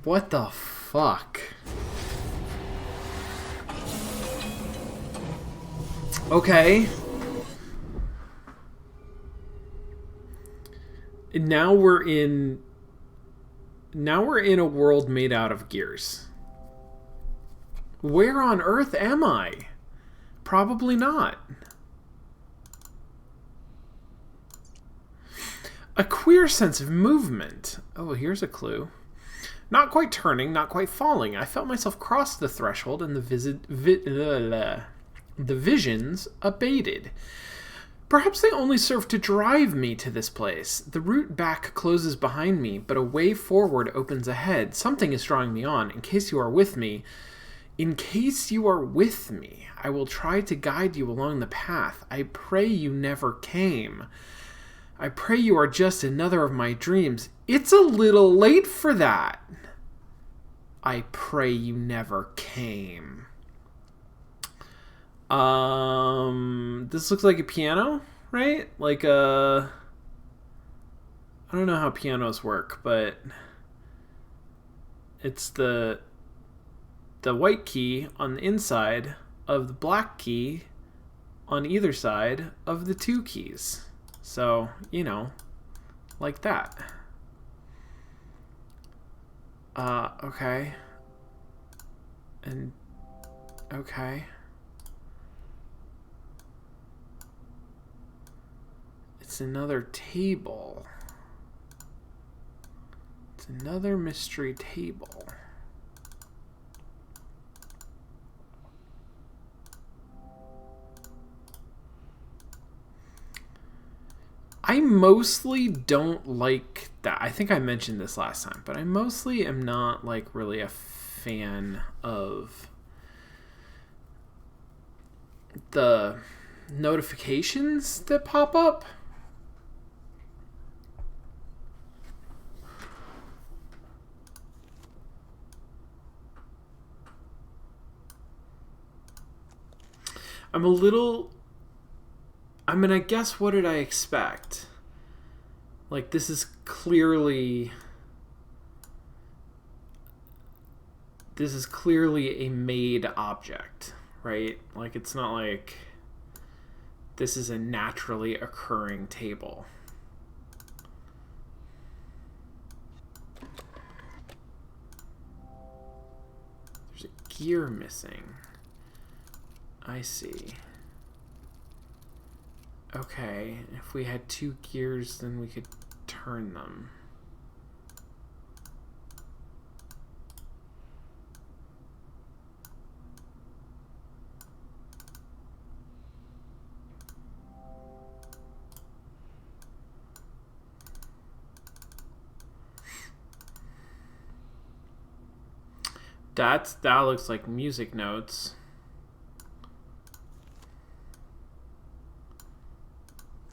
What the fuck? Okay. Now we're in a world made out of gears. Where on earth am I? Probably not. A queer sense of movement. Oh, here's a clue. Not quite turning, not quite falling. I felt myself cross the threshold and the visions abated. Perhaps they only serve to drive me to this place. The route back closes behind me, but a way forward opens ahead. Something is drawing me on. In case you are with me, I will try to guide you along the path. I pray you never came. I pray you are just another of my dreams. It's a little late for that. I pray you never came. This looks like a piano, right? Like a... I don't know how pianos work, but it's the white key on the inside of the black key on either side of the two keys. So, you know, like that. Okay. And, okay. It's another table. It's another mystery table. I mostly don't like that. I think I mentioned this last time, but I mostly am not like really a fan of the notifications that pop up. I'm a little... I mean, I guess what did I expect? Like, this is clearly a made object, right? Like, it's not like this is a naturally occurring table. There's a gear missing. I see. Okay, if we had two gears, then we could turn them. That looks like music notes.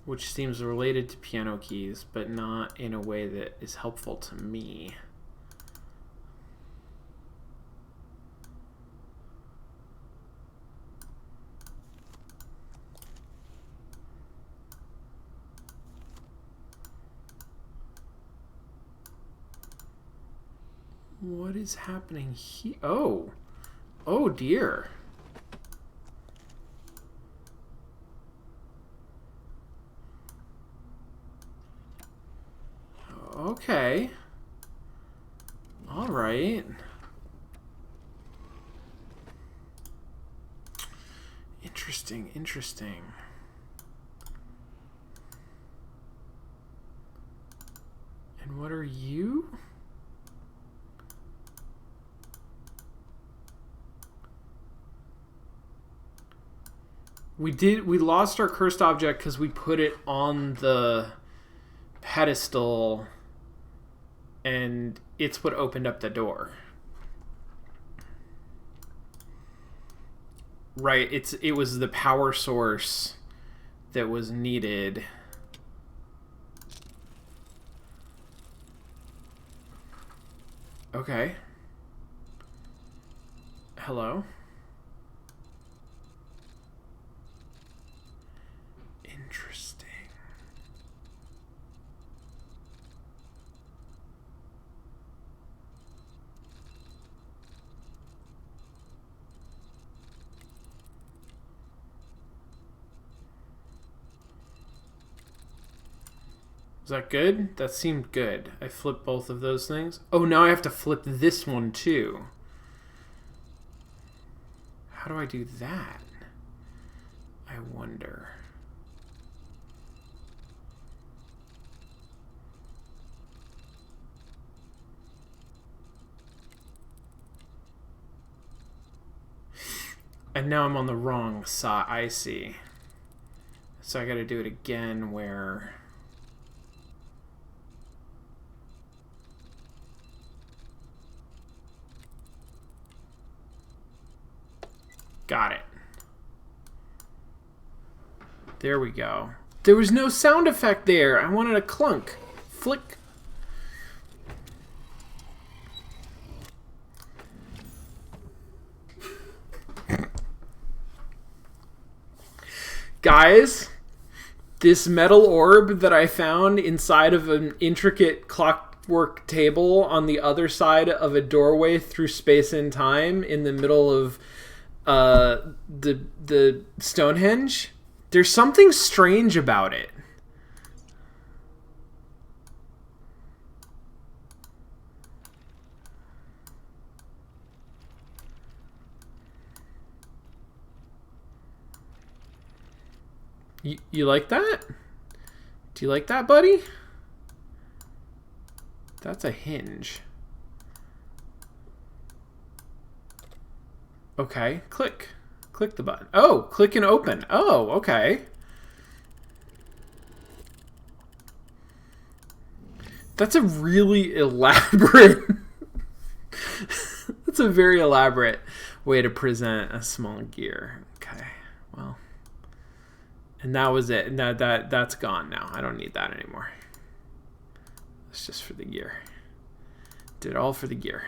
Which seems related to piano keys, but not in a way that is helpful to me. What is happening here? Oh! Oh dear. Okay. All right. Interesting, interesting. And what are you? We lost our cursed object because we put it on the pedestal, and it's what opened up the door. Right, it was the power source that was needed. Okay. Hello? Interesting. Is that good? That seemed good. I flipped both of those things. Oh, now I have to flip this one too. How do I do that? I wonder. And now I'm on the wrong side. I see. So I gotta do it again where... Got it. There we go. There was no sound effect there. I wanted a clunk. Flick. Guys, this metal orb that I found inside of an intricate clockwork table on the other side of a doorway through space and time in the middle of the Stonehenge, there's something strange about it. You like that? Do you like that, buddy? That's a hinge. Okay, click. Click the button. Oh, click and open. Oh, okay. That's a really elaborate... That's a very elaborate way to present a small gear. Okay, well... And that was it. And that's gone now. I don't need that anymore. It's just for the gear. Did it all for the gear.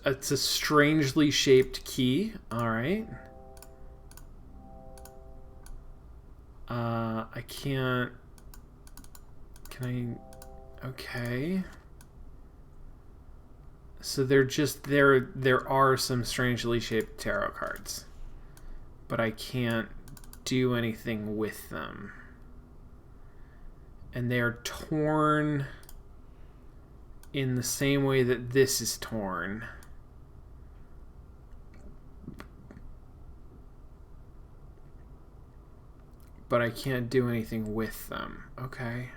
It's a strangely shaped key. All right. I can't... Can I... Okay. So they're just... There are some strangely shaped tarot cards. But I can't do anything with them. And they are torn in the same way that this is torn. But I can't do anything with them. Okay.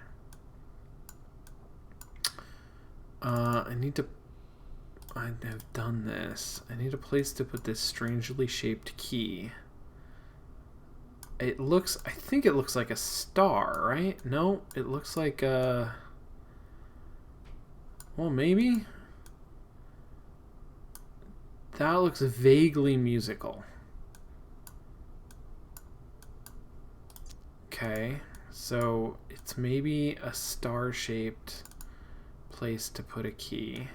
I need to... I have done this. I need a place to put this strangely shaped key. It looks... I think it looks like a star, right? No, it looks like a... Well, maybe? That looks vaguely musical. Okay, so it's maybe a star-shaped place to put a key.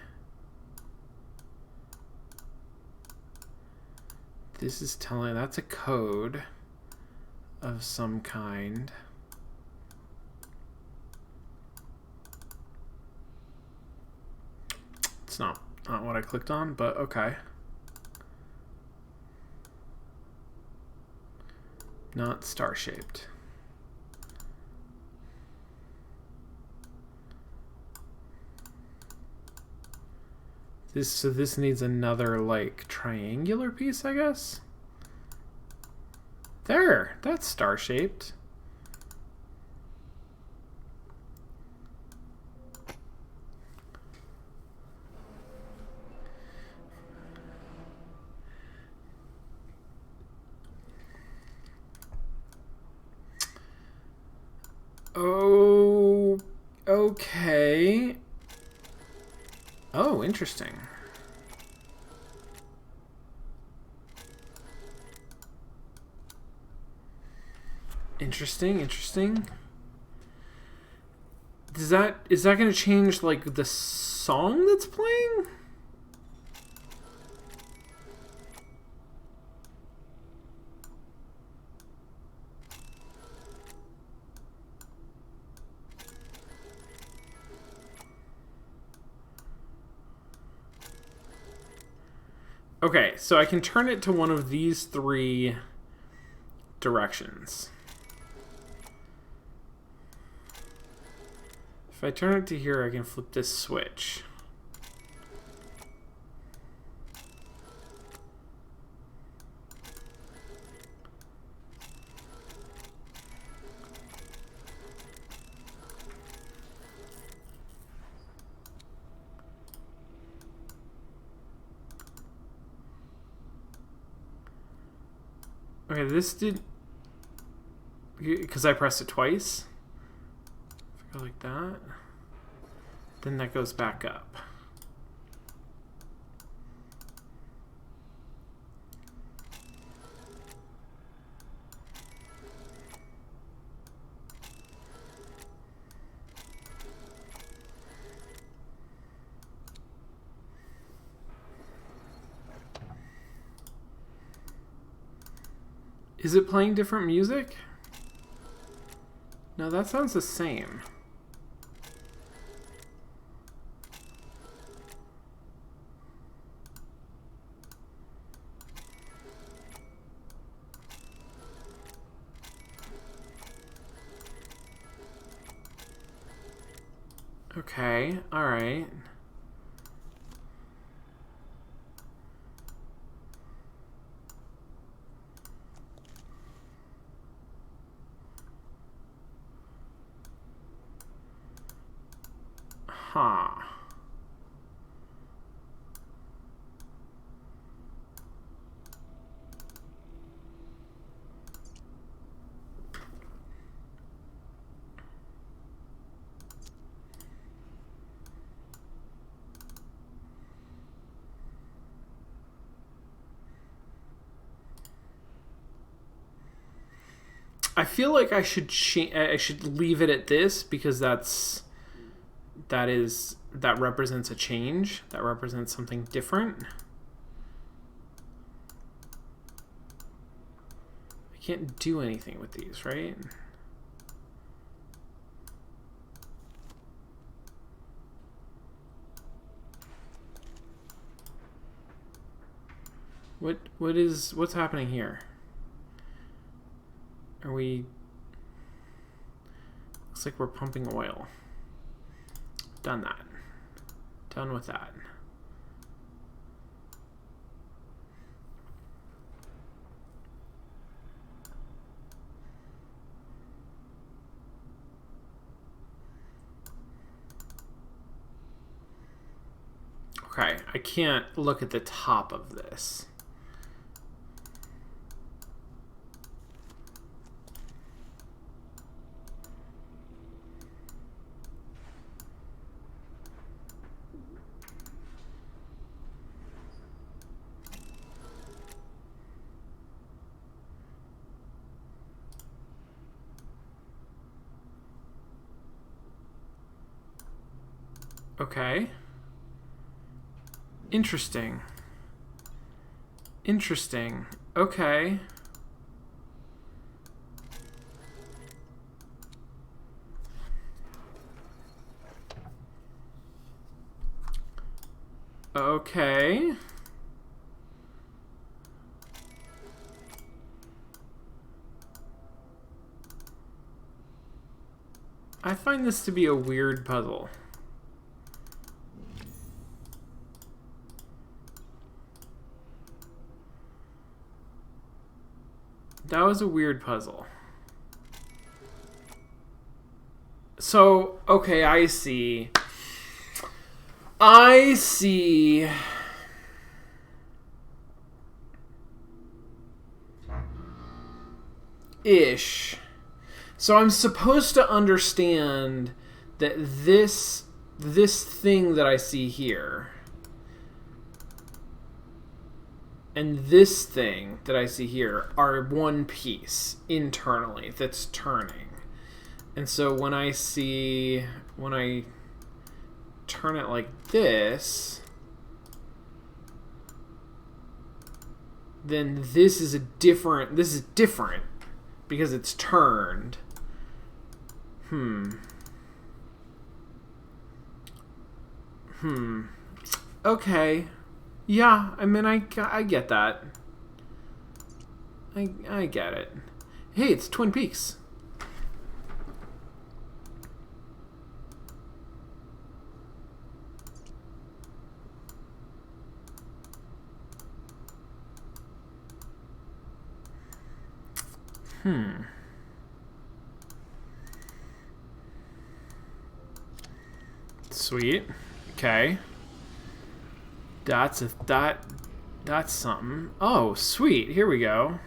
This is telling... That's a code of some kind. It's not what I clicked on, but okay. Not star-shaped. So this needs another, like, triangular piece, I guess? There! That's star-shaped. Oh, okay. Oh, interesting. Interesting. Is that going to change, like, the song that's playing? Okay, so I can turn it to one of these three directions. If I turn it to here, I can flip this switch. Okay, this did... Because I pressed it twice. If I go like that, then that goes back up. Is it playing different music? No, that sounds the same. Okay, alright. Huh. I feel like I should leave it at this because that represents a change. That represents something different. I can't do anything with these, right? What's happening here? Are we... Looks like we're pumping oil. Done that. Done with that. Okay, I can't look at the top of this. Okay. Interesting. Interesting. Okay. Okay. I find this to be a weird puzzle. That was a weird puzzle. So, okay, I see. I see. Ish. So I'm supposed to understand that this thing that I see here and this thing that I see here are one piece internally that's turning. And so when I turn it like this, then this is different because it's turned. Okay. Yeah, I mean, I get that. I get it. Hey, it's Twin Peaks. Sweet. Okay. That's something. Oh, sweet. Here we go.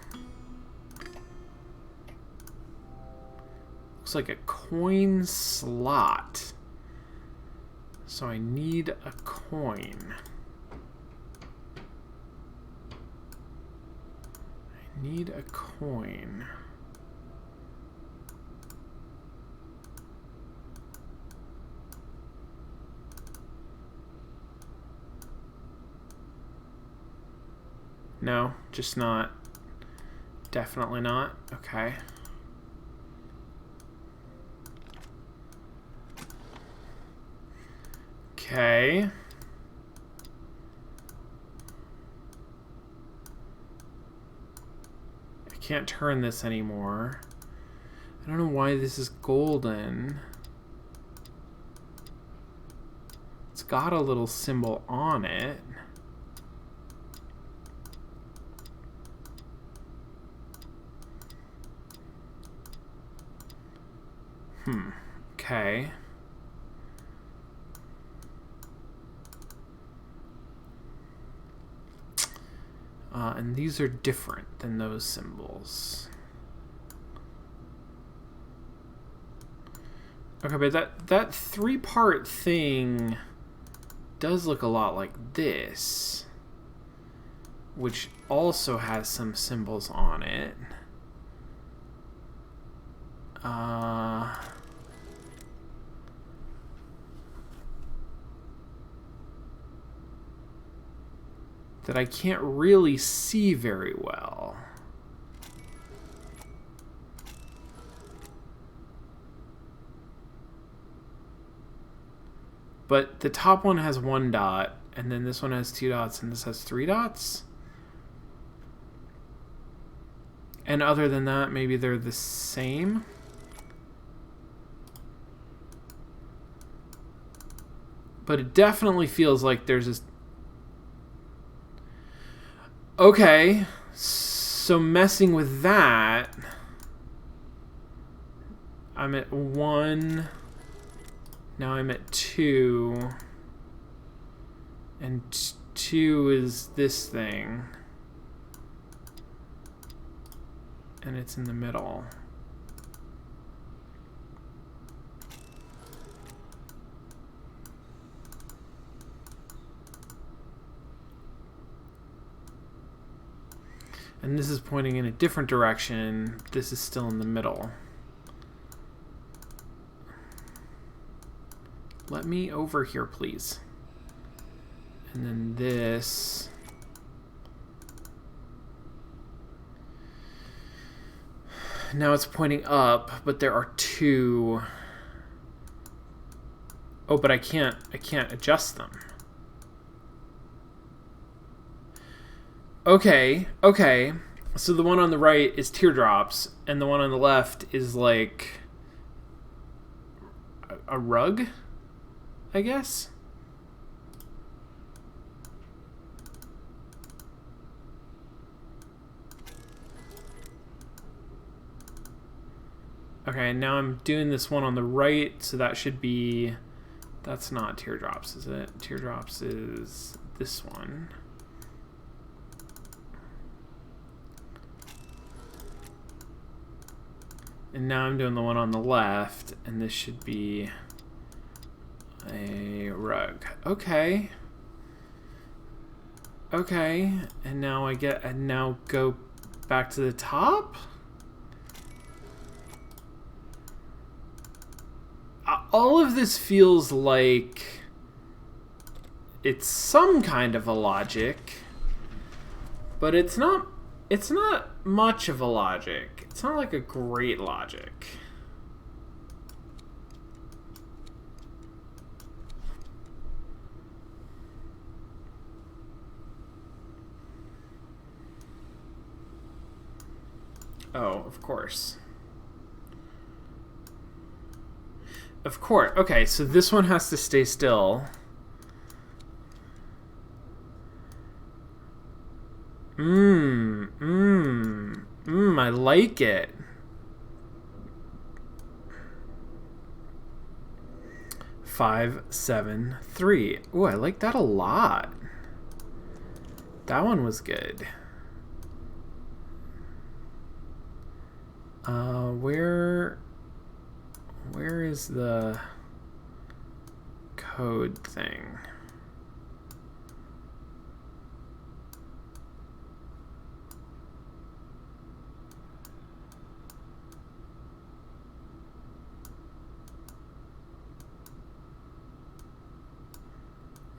Looks like a coin slot. So I need a coin. I need a coin. No, just not. Definitely not. Okay. Okay. I can't turn this anymore. I don't know why this is golden. It's got a little symbol on it. Okay. And these are different than those symbols. Okay, but that three-part thing does look a lot like this, which also has some symbols on it. That I can't really see very well. But the top one has 1 dot, and then this one has 2 dots, and this has 3 dots. And other than that, maybe they're the same. But it definitely feels like there's this... Okay, so messing with that, I'm at 1, now I'm at 2, and 2 is this thing, and it's in the middle. And this is pointing in a different direction. This is still in the middle. Let me over here, please. And then this. Now it's pointing up, but there are 2. Oh, but I can't adjust them. Okay, okay. So the one on the right is teardrops, and the one on the left is like a rug, I guess? Okay, now I'm doing this one on the right, so that should be... That's not teardrops, is it? Teardrops is this one. And now I'm doing the one on the left, and this should be a rug. Okay. Okay, and now now go back to the top? All of this feels like it's some kind of a logic, but it's not much of a logic. It's not like a great logic. Oh, of course. Of course. Okay, so this one has to stay still. I like it. 5, 7, 3. Ooh, I like that a lot. That one was good. Where is the code thing?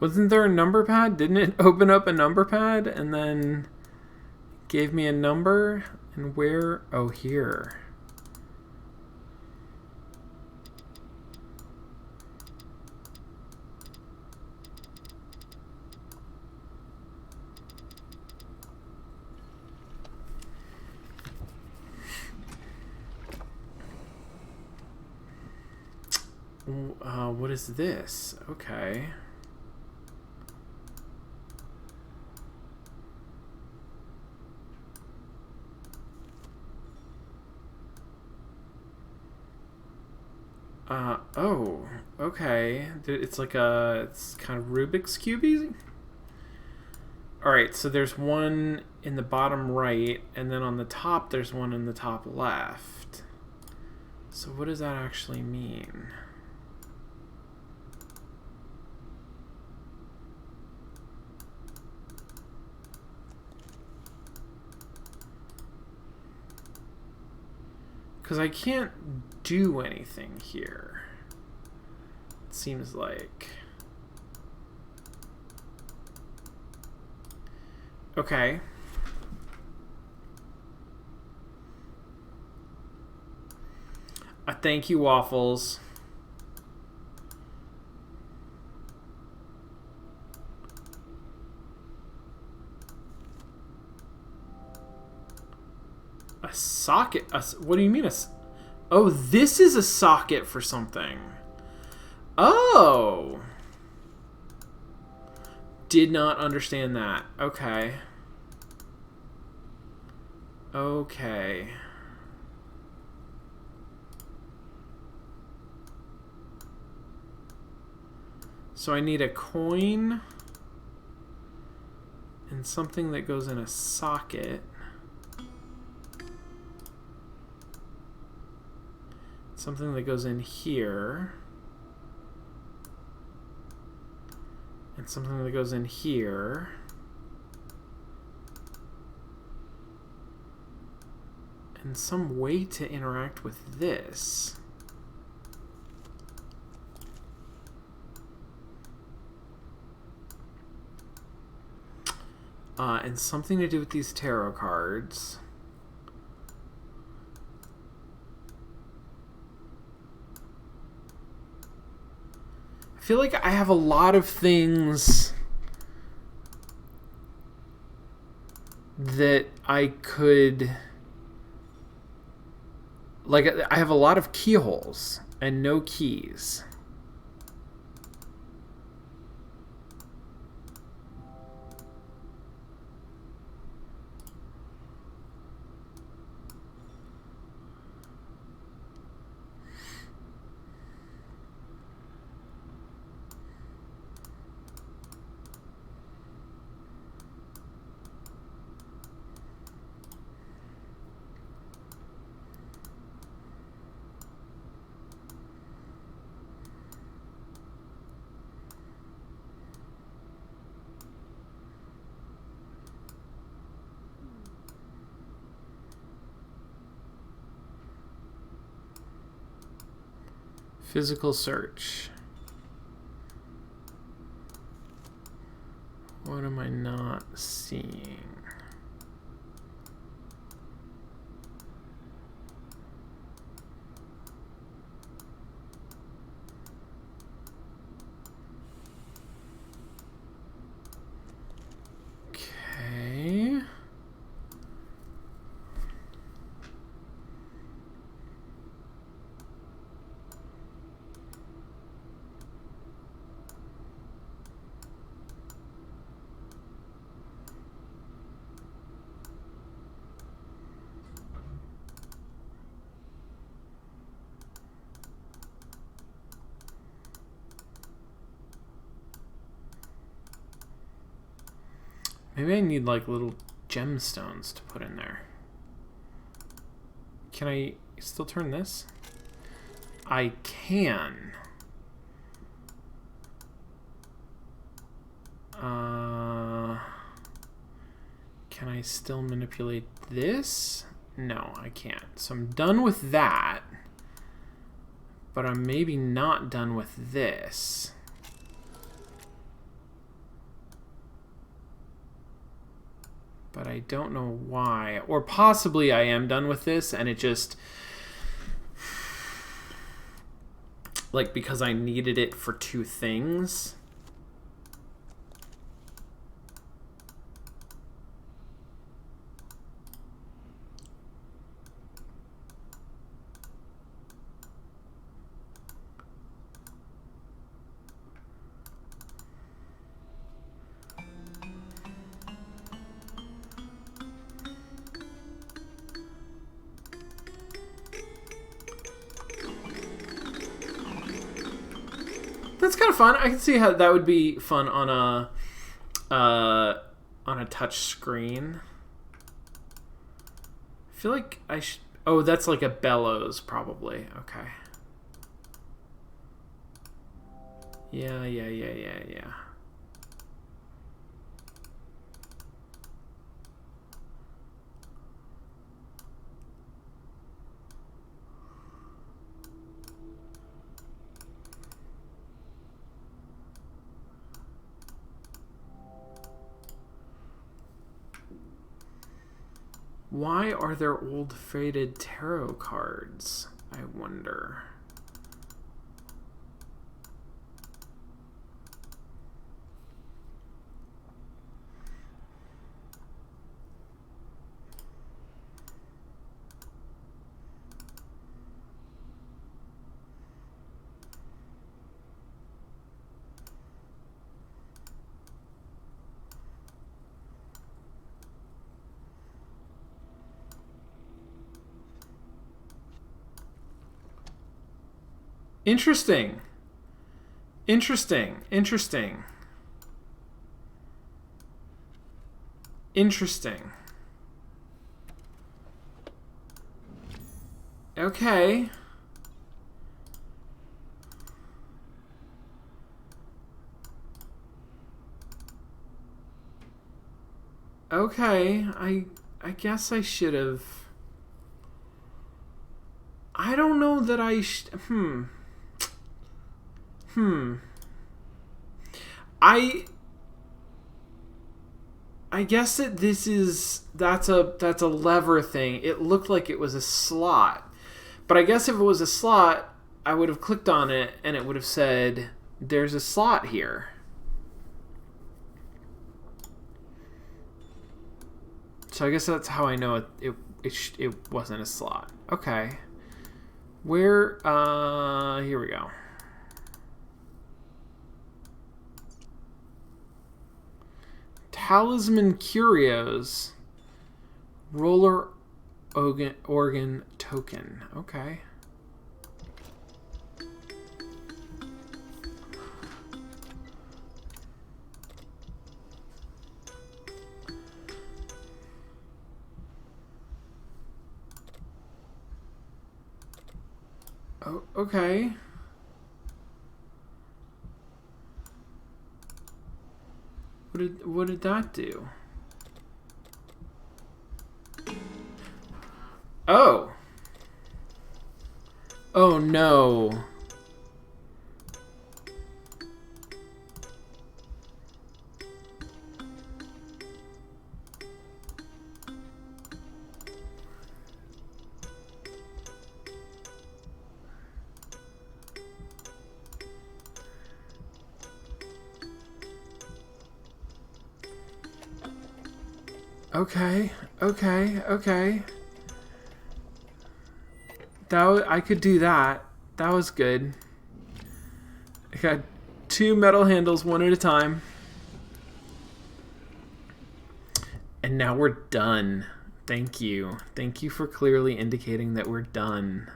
Wasn't there a number pad? Didn't it open up a number pad and then gave me a number? And where? Oh, here. What is this? Okay. Oh, okay. It's like it's kind of Rubik's Cube. Alright, so there's one in the bottom right, and then on the top there's one in the top left. So what does that actually mean? Because I can't do anything here. It seems like. Okay. Thank you, Waffles. A socket? What do you mean? Oh, this is a socket for something. Oh. Did not understand that. Okay. Okay. So I need a coin and something that goes in a socket. Something that goes in here. And something that goes in here. And some way to interact with this. And something to do with these tarot cards. I feel like I have a lot of things that I could... Like, I have a lot of keyholes and no keys. Physical search. What am I not seeing? Okay. Maybe I need like little gemstones to put in there. Can I still turn this? I can. Can I still manipulate this? No, I can't. So I'm done with that. But I'm maybe not done with this. But I don't know why. Or possibly I am done with this and it just... like, because I needed it for two things. That's kind of fun. I can see how that would be fun on a touch screen. I feel like I should... oh, that's like a bellows, probably. Okay. Yeah. Why are there old faded tarot cards? I wonder. Interesting. Interesting. Okay. Okay. I guess I should have... I don't know that I I guess that that's a lever thing. It looked like it was a slot. But I guess if it was a slot, I would have clicked on it and it would have said there's a slot here. So I guess that's how I know it wasn't a slot. Okay. Where here we go. Talisman Curios. Roller organ token. Okay. Oh, okay. What did that do? Oh. Oh no. Okay. I could do that. That was good. I got 2 metal handles, one at a time. And now we're done. Thank you. Thank you for clearly indicating that we're done.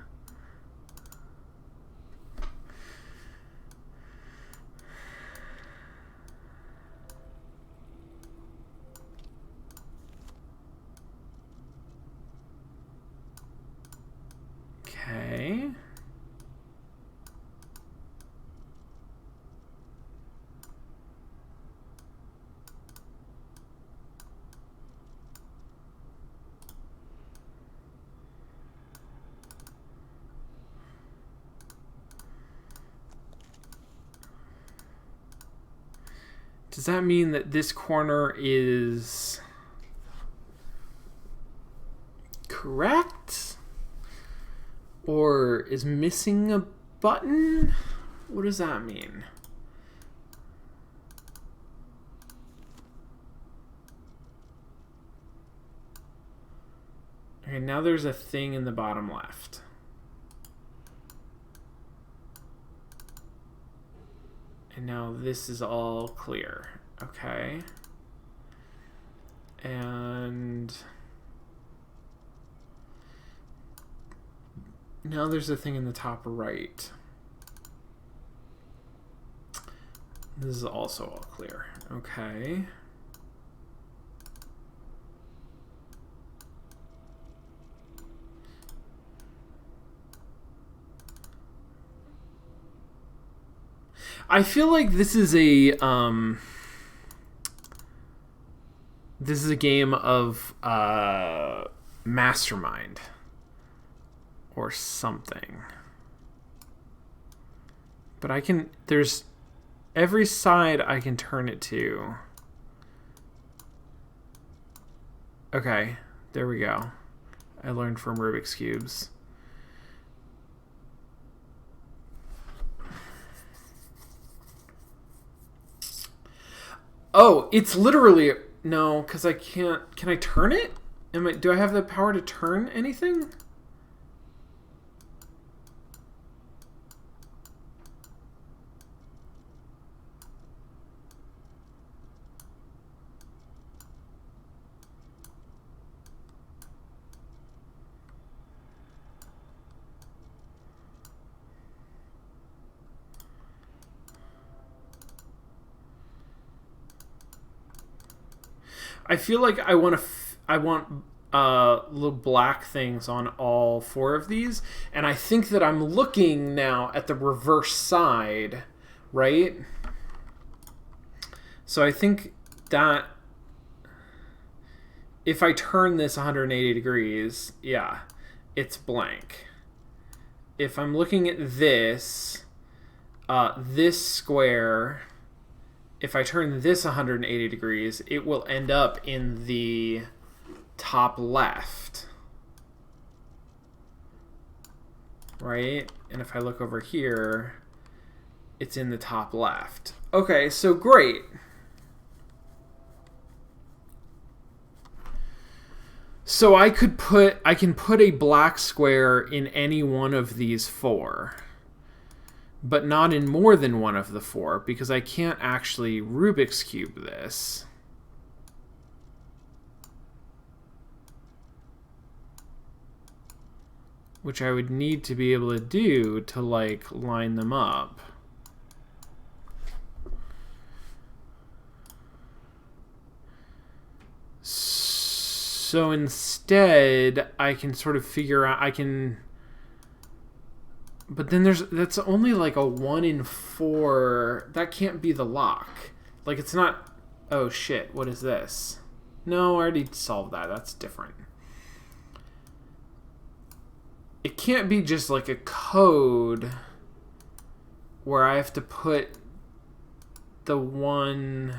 Does that mean that this corner is correct? Or is missing a button? What does that mean? Okay, now there's a thing in the bottom left. And now this is all clear. Okay. And now there's a thing in the top right. This is also all clear. Okay. I feel like this is a game of Mastermind or something. But I can, there's every side I can turn it to. Okay, there we go. I learned from Rubik's Cubes. Oh, it's literally... No, because I can't... Can I turn it? Do I have the power to turn anything? I feel like I want little black things on all 4 of these, and I think that I'm looking now at the reverse side, right? So I think that if I turn this 180 degrees, yeah, it's blank. If I'm looking at this square... If I turn this 180 degrees, it will end up in the top left. Right? And if I look over here, it's in the top left. Okay, so great. So I can put a black square in any one of these 4. But not in more than one of the 4, because I can't actually Rubik's Cube this. Which I would need to be able to do to, like, line them up. So instead, I can sort of figure out... But then that's only like a 1 in 4. That can't be the lock. Like, it's not... Oh, shit. What is this? No, I already solved that. That's different. It can't be just like a code where I have to put the one...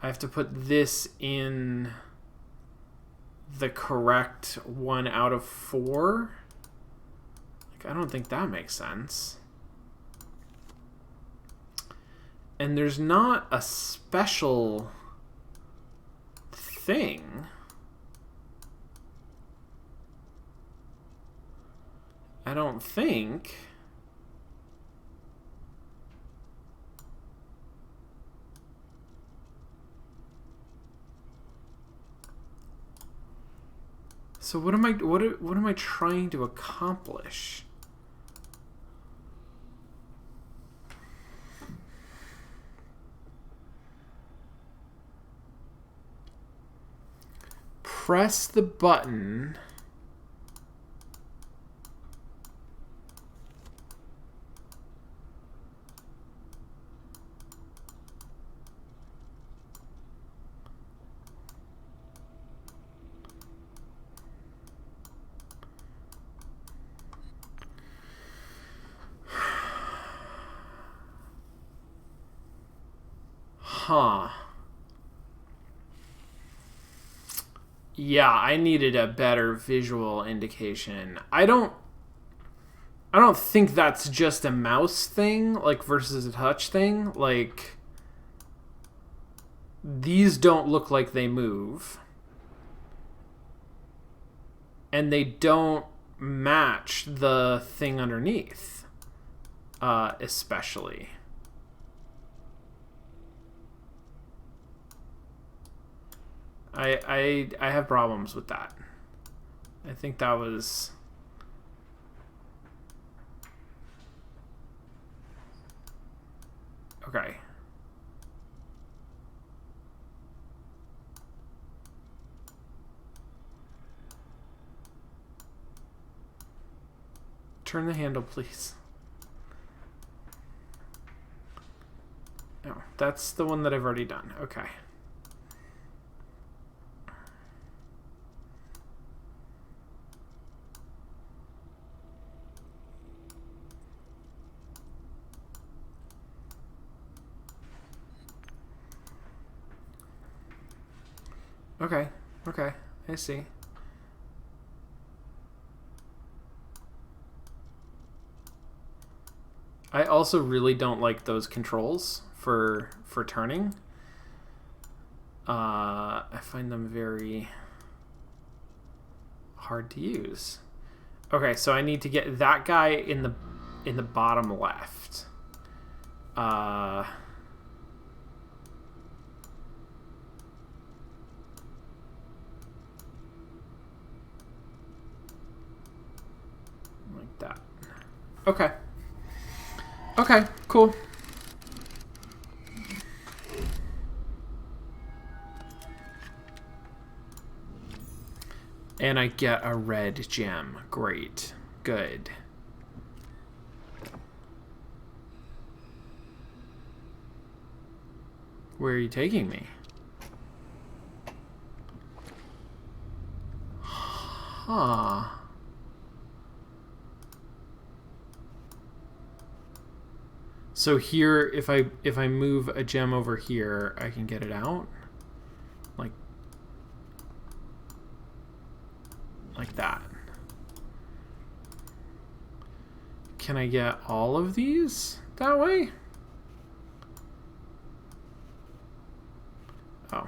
I have to put this in... the correct 1 out of 4? Like, I don't think that makes sense. And there's not a special thing. I don't think. So what am I trying to accomplish? Press the button. Huh. Yeah, I needed a better visual indication. I don't think that's just a mouse thing, like, versus a touch thing. Like, these don't look like they move. And they don't match the thing underneath, especially. I have problems with that. I think that was... Okay. Turn the handle, please. No, that's the one that I've already done. Okay. Okay, okay, I see. I also really don't like those controls for turning. I find them very hard to use. Okay, so I need to get that guy in the bottom left. Like that. Okay. Okay, cool. And I get a red gem. Great. Good. Where are you taking me? Huh. So here, if I move a gem over here, I can get it out? Like that. Can I get all of these that way? Oh.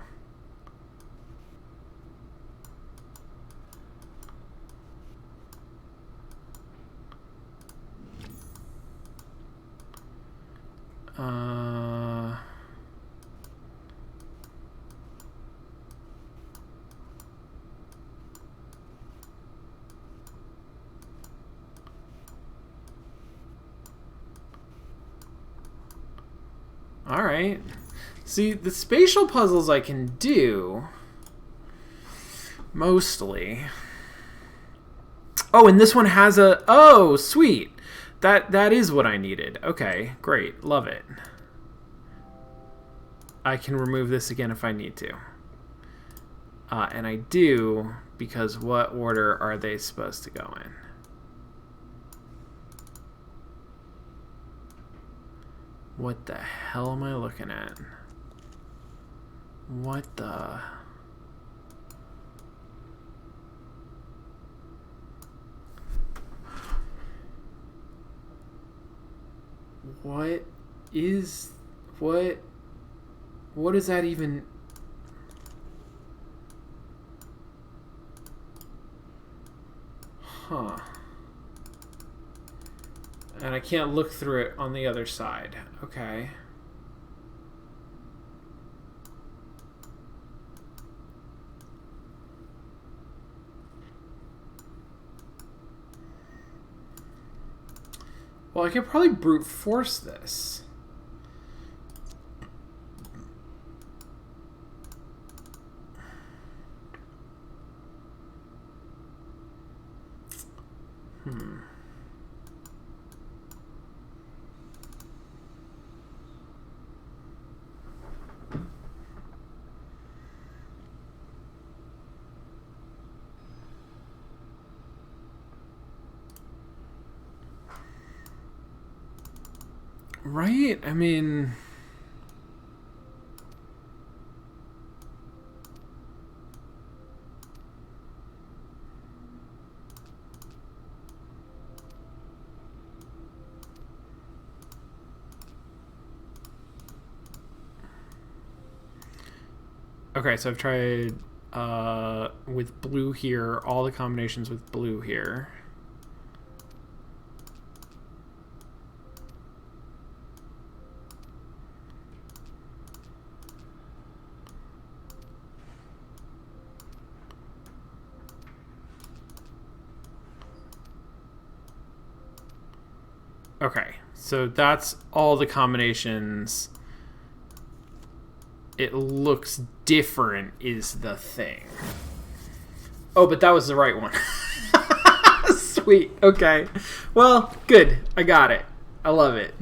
Alright. See, the spatial puzzles I can do. Mostly. Oh, and this one has a... Oh, sweet. That is what I needed. Okay, great. Love it. I can remove this again if I need to. And I do, because what order are they supposed to go in? What the hell am I looking at? What the... What is... What is that even... Huh. And I can't look through it on the other side. Okay. Well, I could probably brute force this. Right? I mean... Okay, so I've tried with blue here, all the combinations with blue here. Okay, so that's all the combinations. It looks different is the thing. Oh, but that was the right one. Sweet. Okay. Well, good. I got it. I love it.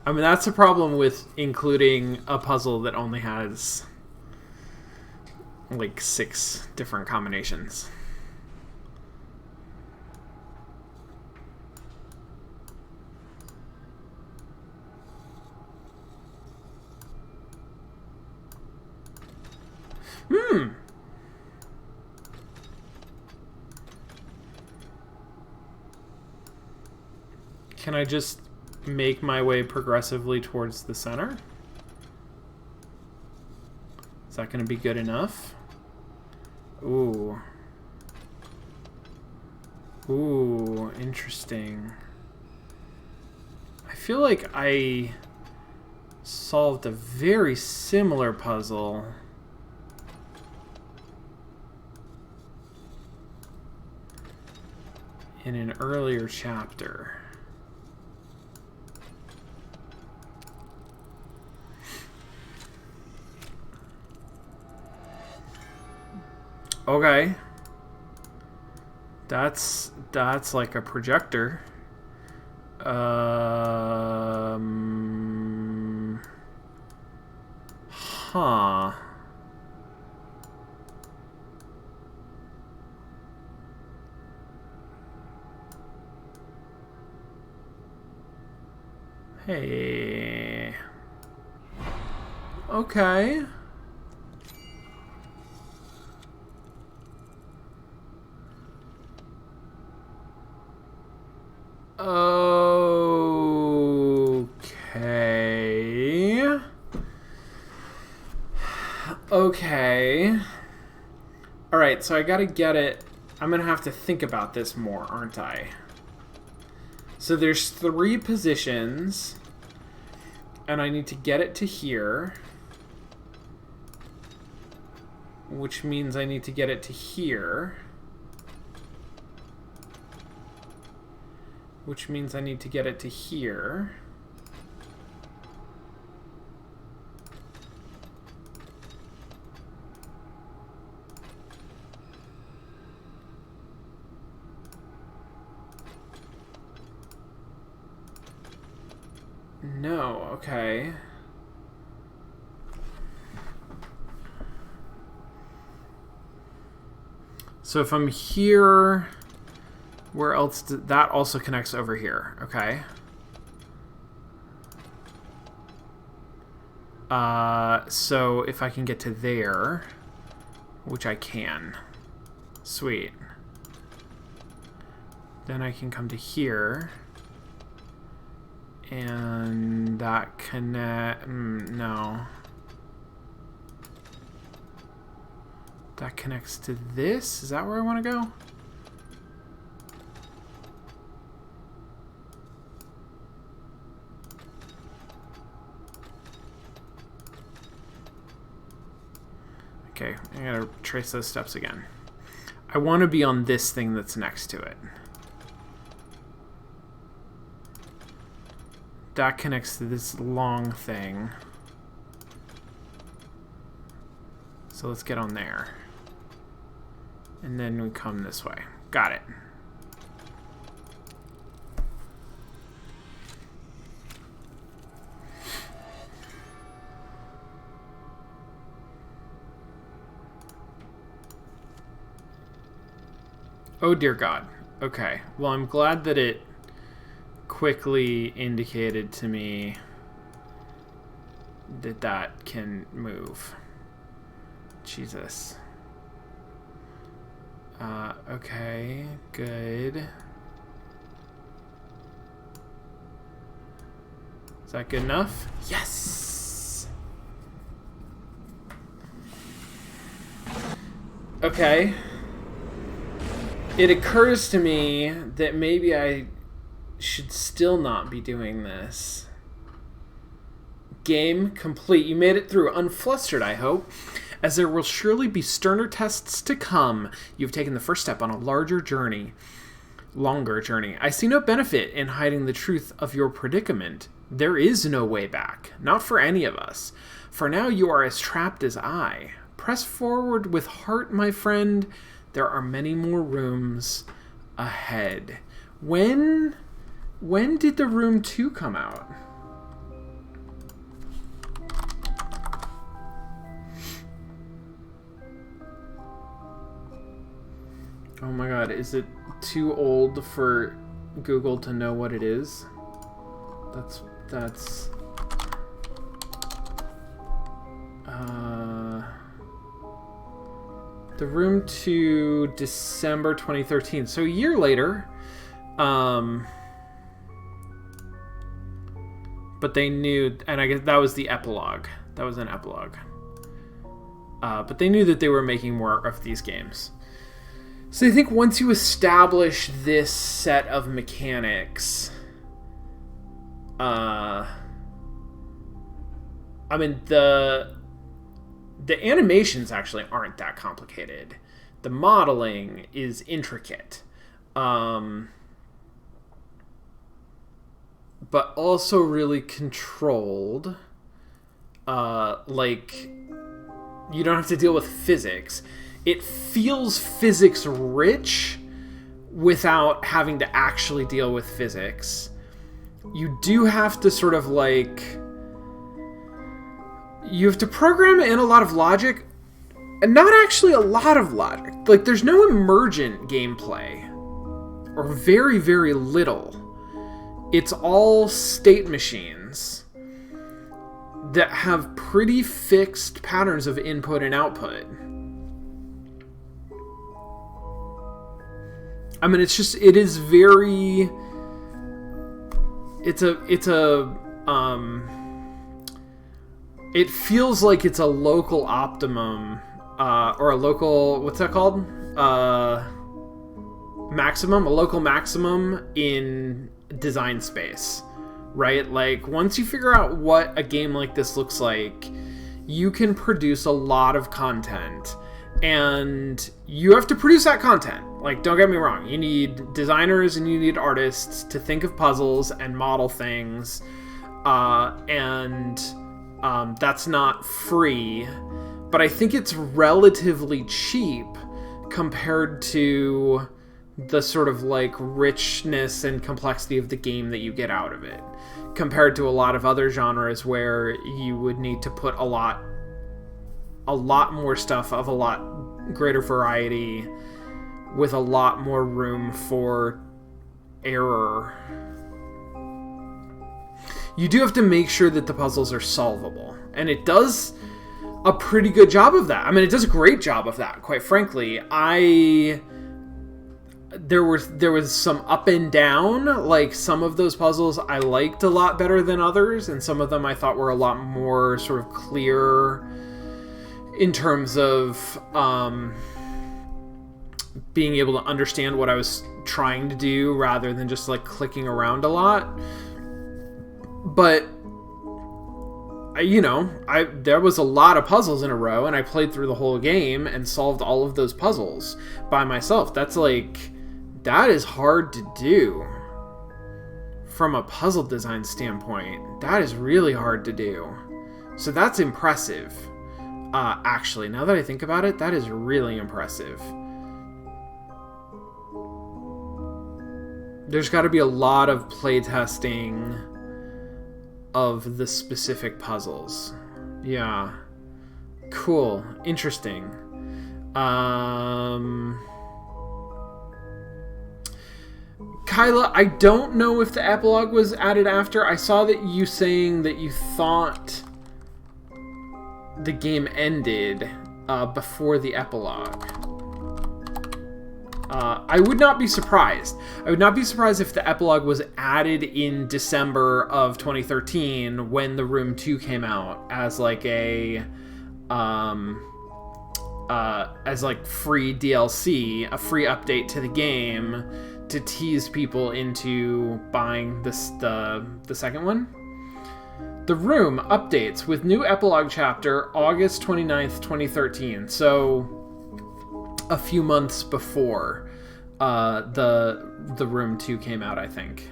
I mean, that's the problem with including a puzzle that only has like 6 different combinations. Can I just make my way progressively towards the center? Is that going to be good enough? Ooh. Ooh, interesting. I feel like I solved a very similar puzzle in an earlier chapter. Okay. That's like a projector. Huh. Hey. Okay. Okay. Okay. Alright, so I gotta get it. I'm gonna have to think about this more, aren't I? So there's 3 positions, and I need to get it to here, which means I need to get it to here, which means I need to get it to here. No, okay. So if I'm here, where else that also connects over here, okay. So if I can get to there, which I can, sweet. Then I can come to here. And that connect... no. That connects to this? Is that where I want to go? Okay, I gotta trace those steps again. I want to be on this thing that's next to it. That connects to this long thing. So let's get on there. And then we come this way. Got it. Oh dear God. Okay. Well, I'm glad that it quickly indicated to me that that can move. Jesus. Okay, good. Is that good enough? Yes! Okay. It occurs to me that maybe I should still not be doing this. Game complete. You made it through unflustered, I hope. As there will surely be sterner tests to come, you've taken the first step on a longer journey. I see no benefit in hiding the truth of your predicament. There is no way back, not for any of us. For now you are as trapped as I. Press forward with heart, my friend. There are many more rooms ahead. When did the Room 2 come out? Oh my god, is it too old for Google to know what it is? That's The Room 2, December 2013. So a year later. But they knew, and I guess that was the epilogue. That was an epilogue. But they knew that they were making more of these games. So I think once you establish this set of mechanics, I mean, the animations actually aren't that complicated. The modeling is intricate. But also really controlled. Like, you don't have to deal with physics. It feels physics rich without having to actually deal with physics. You do have to sort of like... You have to program in a lot of logic, and not actually a lot of logic. Like, there's no emergent gameplay, or very, very little. It's all state machines that have pretty fixed patterns of input and output. I mean, it's just, it is very... It feels like it's a local optimum, or a local, what's that called? Maximum, a local maximum in design space, right? Like, once you figure out what a game like this looks like, you can produce a lot of content, and you have to produce that content. Like, don't get me wrong, you need designers and you need artists to think of puzzles and model things, that's not free, but I think it's relatively cheap compared to the sort of like richness and complexity of the game that you get out of it, compared to a lot of other genres where you would need to put a lot more stuff of a lot greater variety with a lot more room for error. You do have to make sure that the puzzles are solvable, and it does a pretty good job of that. I mean, it does a great job of that, quite frankly. There was some up and down. Like, some of those puzzles I liked a lot better than others, and some of them I thought were a lot more sort of clear in terms of being able to understand what I was trying to do rather than just like clicking around a lot. But there was a lot of puzzles in a row, and I played through the whole game and solved all of those puzzles by myself. That is hard to do from a puzzle design standpoint. That is really hard to do. So that's impressive. Actually, now that I think about it, that is really impressive. There's got to be a lot of playtesting of the specific puzzles. Yeah. Cool. Interesting. Kyla, I don't know if the epilogue was added after. I saw that you saying that you thought the game ended before the epilogue. I would not be surprised. I would not be surprised if the epilogue was added in December of 2013 when The Room 2 came out as like a free DLC, a free update to the game to tease people into buying the second one. The Room updates with new epilogue chapter August 29th, 2013. So a few months before the Room 2 came out, I think.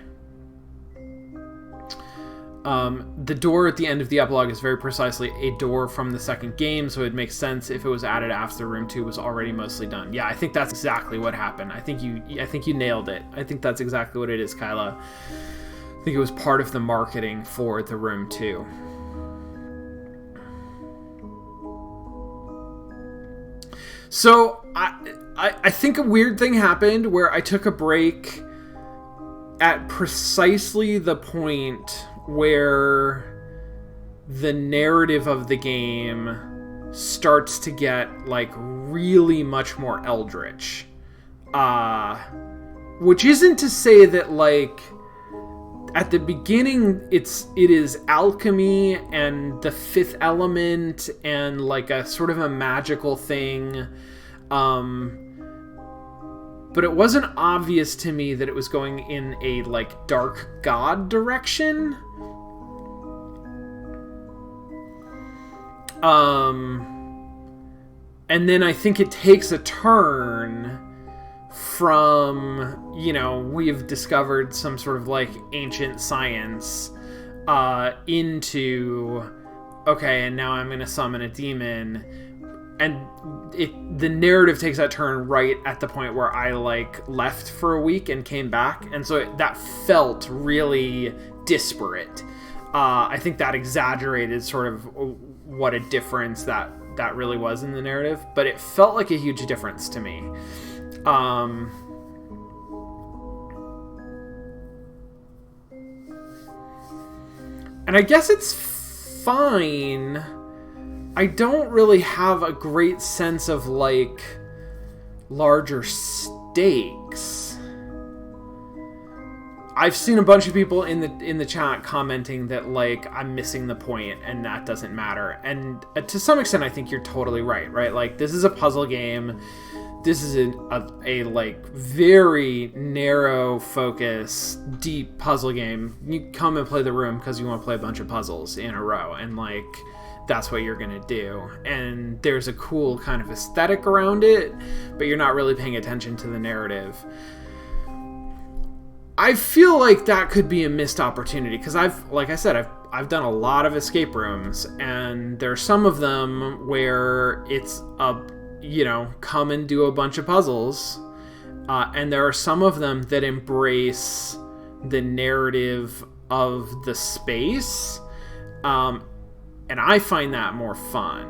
The door at the end of the epilogue is very precisely a door from the second game, so it makes sense if it was added after Room 2 was already mostly done. Yeah, I think that's exactly what happened. I think you nailed it. I think that's exactly what it is, Kyla. I think it was part of the marketing for The Room 2. So I think a weird thing happened where I took a break at precisely the point where the narrative of the game starts to get like really much more eldritch. Which isn't to say that like at the beginning it is alchemy and the fifth element and like a sort of a magical thing. But it wasn't obvious to me that it was going in a like dark god direction. And then I think it takes a turn from, we've discovered some sort of like ancient science into, okay, and now I'm going to summon a demon. And the narrative takes that turn right at the point where I like left for a week and came back. And so that felt really disparate. I think that exaggerated sort of what a difference that really was in the narrative, but it felt like a huge difference to me. And I guess it's fine. I don't really have a great sense of like larger stakes. I've seen a bunch of people in the chat commenting that like I'm missing the point and that doesn't matter. And to some extent I think you're totally right? Like this is a puzzle game. This is a like very narrow focus, deep puzzle game. You come and play The Room because you want to play a bunch of puzzles in a row, and like that's what you're gonna do. And there's a cool kind of aesthetic around it, but you're not really paying attention to the narrative. I feel like that could be a missed opportunity because I've done a lot of escape rooms, and there's some of them where it's come and do a bunch of puzzles, and there are some of them that embrace the narrative of the space, and I find that more fun.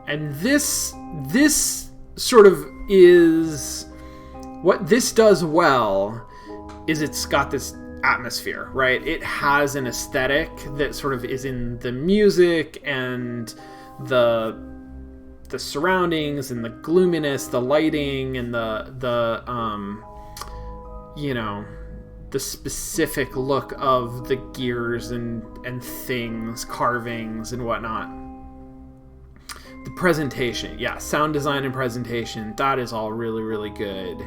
And this sort of is what this does well, is it's got this atmosphere, right? It has an aesthetic that sort of is in the music and the surroundings and the gloominess, the lighting, and the specific look of the gears and things, carvings and whatnot. The presentation, yeah, sound design and presentation, that is all really, really good.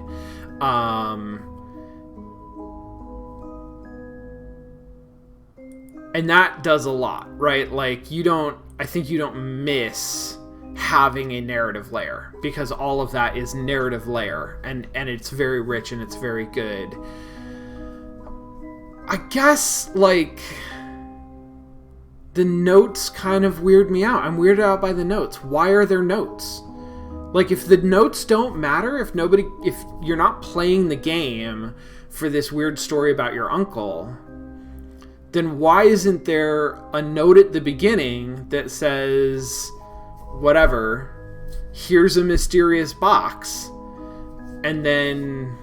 And that does a lot, right? Like I think you don't miss having a narrative layer, because all of that is narrative layer, and it's very rich and it's very good. I guess like the notes kind of weird me out. I'm weirded out by the notes. Why are there notes? Like, if the notes don't matter, if you're not playing the game for this weird story about your uncle, then why isn't there a note at the beginning that says, whatever, here's a mysterious box, and then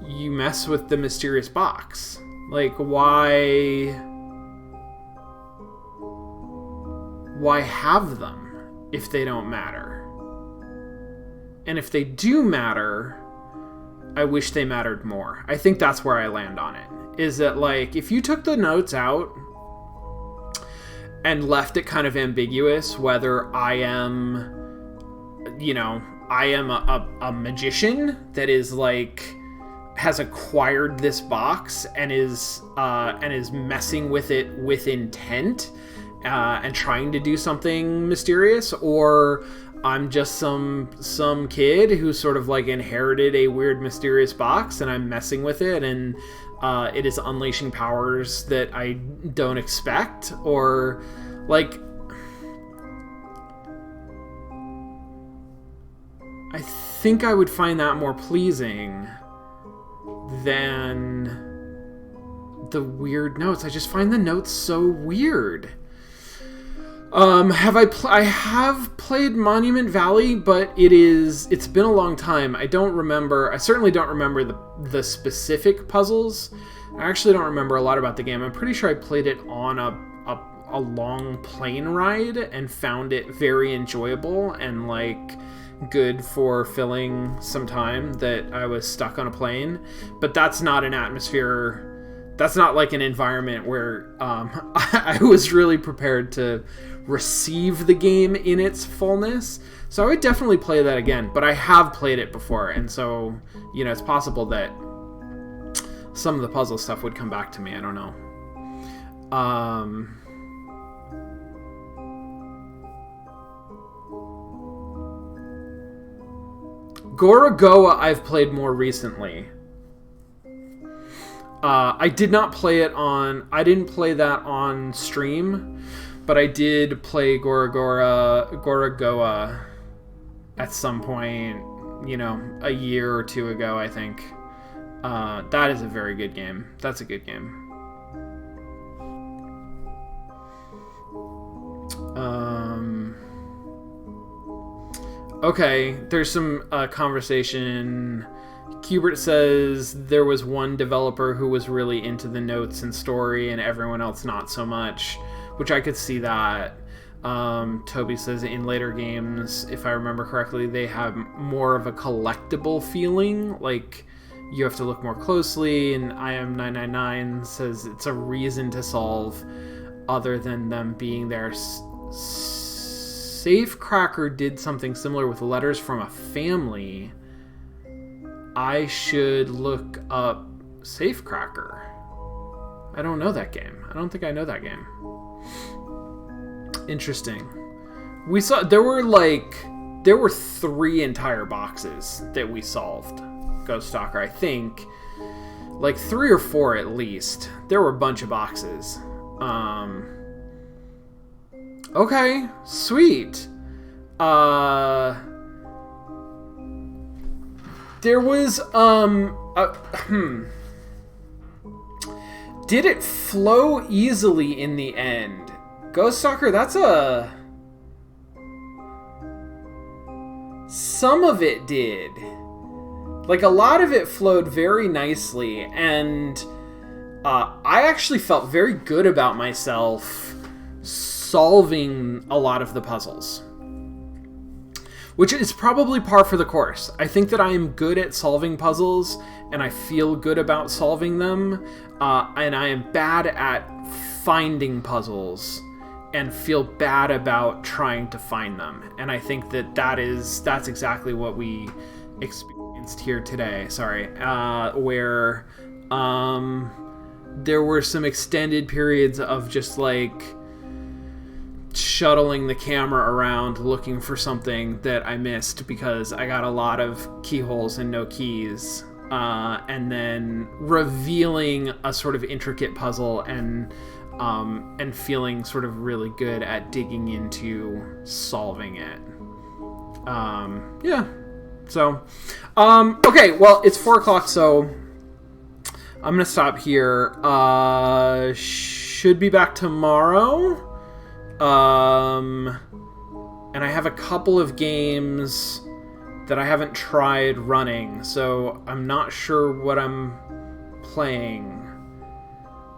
you mess with the mysterious box? Like, why have them if they don't matter? And if they do matter, I wish they mattered more. I think that's where I land on it. Is that, like, if you took the notes out and left it kind of ambiguous whether I am, you know, I am a magician that is, like, has acquired this box and is messing with it with intent and trying to do something mysterious, or I'm just some kid who sort of, like, inherited a weird mysterious box and I'm messing with it and it is unleashing powers that I don't expect, or, like, I think I would find that more pleasing than the weird notes. I just find the notes so weird. I have played Monument Valley, but it's been a long time. I certainly don't remember the specific puzzles. I actually don't remember a lot about the game. I'm pretty sure I played it on a long plane ride and found it very enjoyable and, like, good for filling some time that I was stuck on a plane. But that's not an atmosphere, that's not like an environment where I was really prepared to receive the game in its fullness. So I would definitely play that again, but I have played it before, and so, you know, it's possible that some of the puzzle stuff would come back to me. I don't know. Gorogoa I've played more recently. I didn't play that on stream, but I did play Gorogoa at some point, you know, a year or two ago, I think. That is a very good game. That's a good game. Okay, there's some conversation. Qbert says there was one developer who was really into the notes and story and everyone else not so much, which I could see that. Toby says in later games, if I remember correctly, they have more of a collectible feeling, like you have to look more closely, and IM999 says it's a reason to solve other than them being there. Safecracker did something similar with Letters from a Family. I should look up Safecracker. I don't know that game. I don't think I know that game. Interesting. There were 3 entire boxes that we solved. Ghost Stalker, I think. Like 3 or 4 at least. There were a bunch of boxes. Okay, sweet. There was, did it flow easily in the end? Ghost Stalker, some of it did. Like, a lot of it flowed very nicely, and I actually felt very good about myself solving a lot of the puzzles, which is probably par for the course. I think that I am good at solving puzzles, and I feel good about solving them, and I am bad at finding puzzles and feel bad about trying to find them. And I think that's exactly what we experienced here today. Where there were some extended periods of just, like, shuttling the camera around looking for something that I missed because I got a lot of keyholes and no keys, and then revealing a sort of intricate puzzle and feeling sort of really good at digging into solving it. Yeah. So, okay, well, it's 4 o'clock, so I'm gonna stop here. Should be back tomorrow. And I have a couple of games that I haven't tried running, so I'm not sure what I'm playing.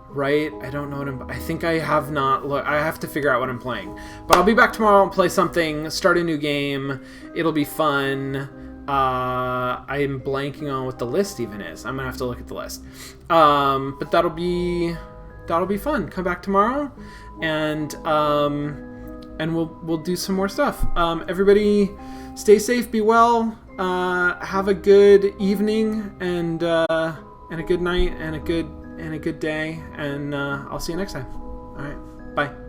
Right? I don't know I think I have not I have to figure out what I'm playing. But I'll be back tomorrow and play something, start a new game. It'll be fun. I am blanking on what the list even is. I'm gonna have to look at the list. But that'll be fun. Come back tomorrow, and we'll do some more stuff. Everybody, stay safe, be well, have a good evening, and a good night, and a good day, and I'll see you next time. All right, bye.